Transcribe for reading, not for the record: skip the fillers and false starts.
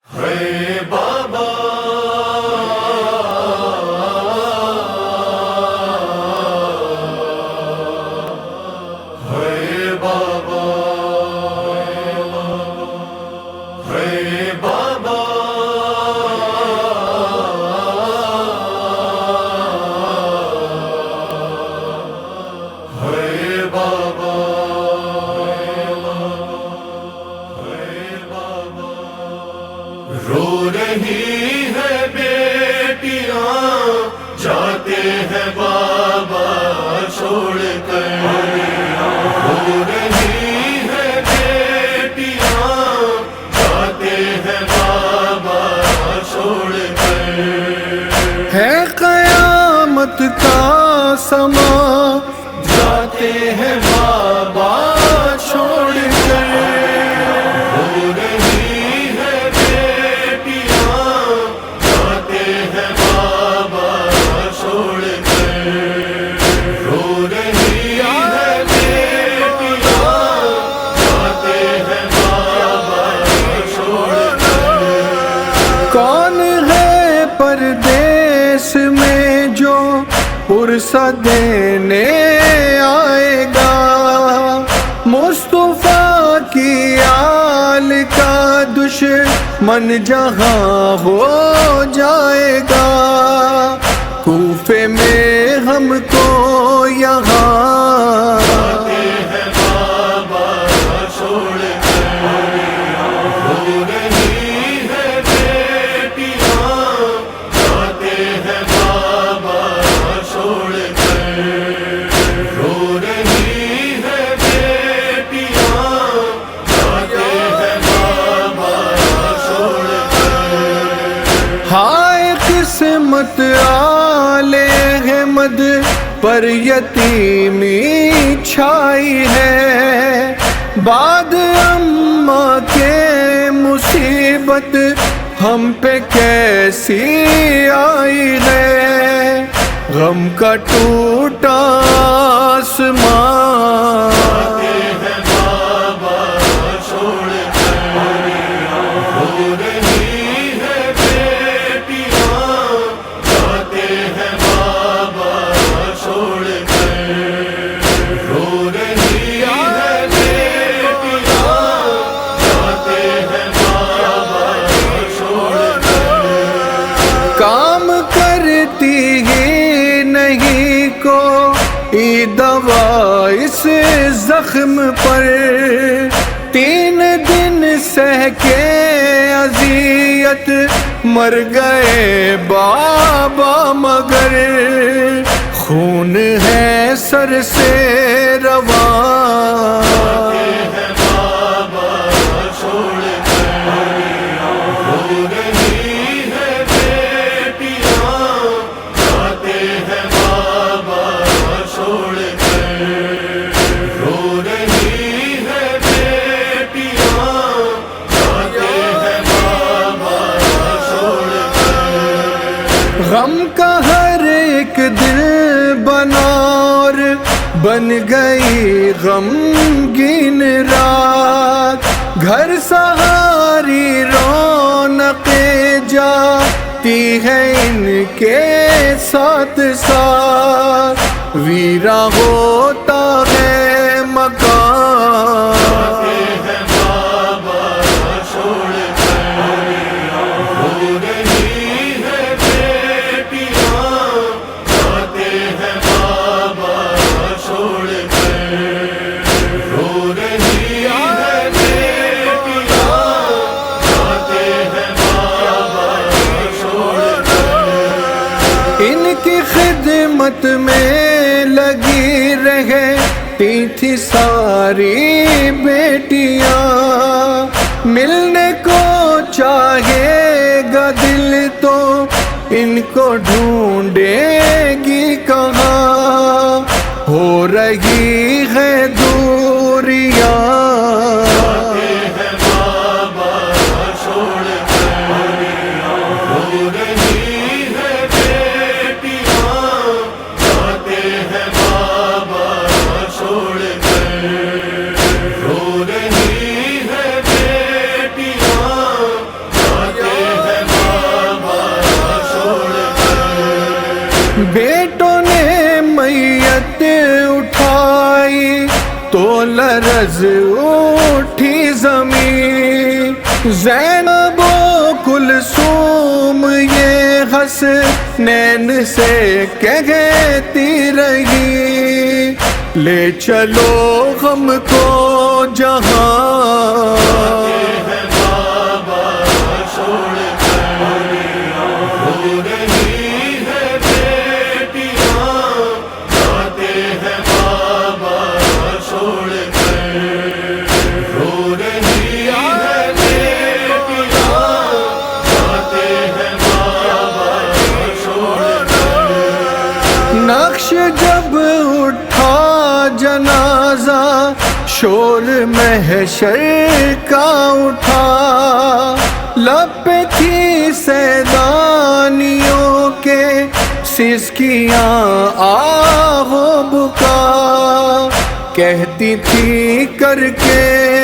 ہے بابا ہے بابا ہے بابا ہے بابا رو رہی ہے بیٹیاں جاتے ہیں بابا چھوڑ کر رو رہی ہے بیٹیاں جاتے ہیں بابا چھوڑ کر ہے قیامت کا سما جاتے ہیں بابا چھوڑ کر رو رہی ہے بیٹیاں جاتے ہیں بابا چھوڑ کر رو رہی ہے بیٹیاں جاتے ہیں بابا چھوڑ کر کون ہے پردیس میں جو پرسہ دینے آئے گا مصطفیٰ کی آل کا دشمن جہاں ہو جائے گا کوفے میں ہم کو یہاں ہائے قسمت آل احمد پر یتیمی چھائی ہے بعد اماں کے مصیبت ہم پہ کیسی آئی ہے غم کا ٹوٹا آسمان کام کرتی ہی نہیں کوئی دوا اس زخم پر 3 دن سہ کے اذیت مر گئے بابا مگر خون ہے سر سے رواں غم کا ہر ایک دل بنا اور بن گئی غمگین رات گھر سہاری رونقیں جاتی ہے ان کے ساتھ ساتھ ویرا ہوتا ہے مکان ان کی خدمت میں لگی رہتی تھی ساری بیٹیاں ملنے کو چاہے گا دل تو ان کو ڈھونڈے گی کہاں ہو رہی ہے دوریاں لرز اٹھی زمین، زینب و کلثوم یہ حسنین سے کہتی رہی، لے چلو غم کو جہاں، نقش جب اٹھا جنازہ شور محشر کا اٹھا، لب پہ تھی سیدانیوں کے سسکیاں آہ و بکا، کہتی تھی کر کے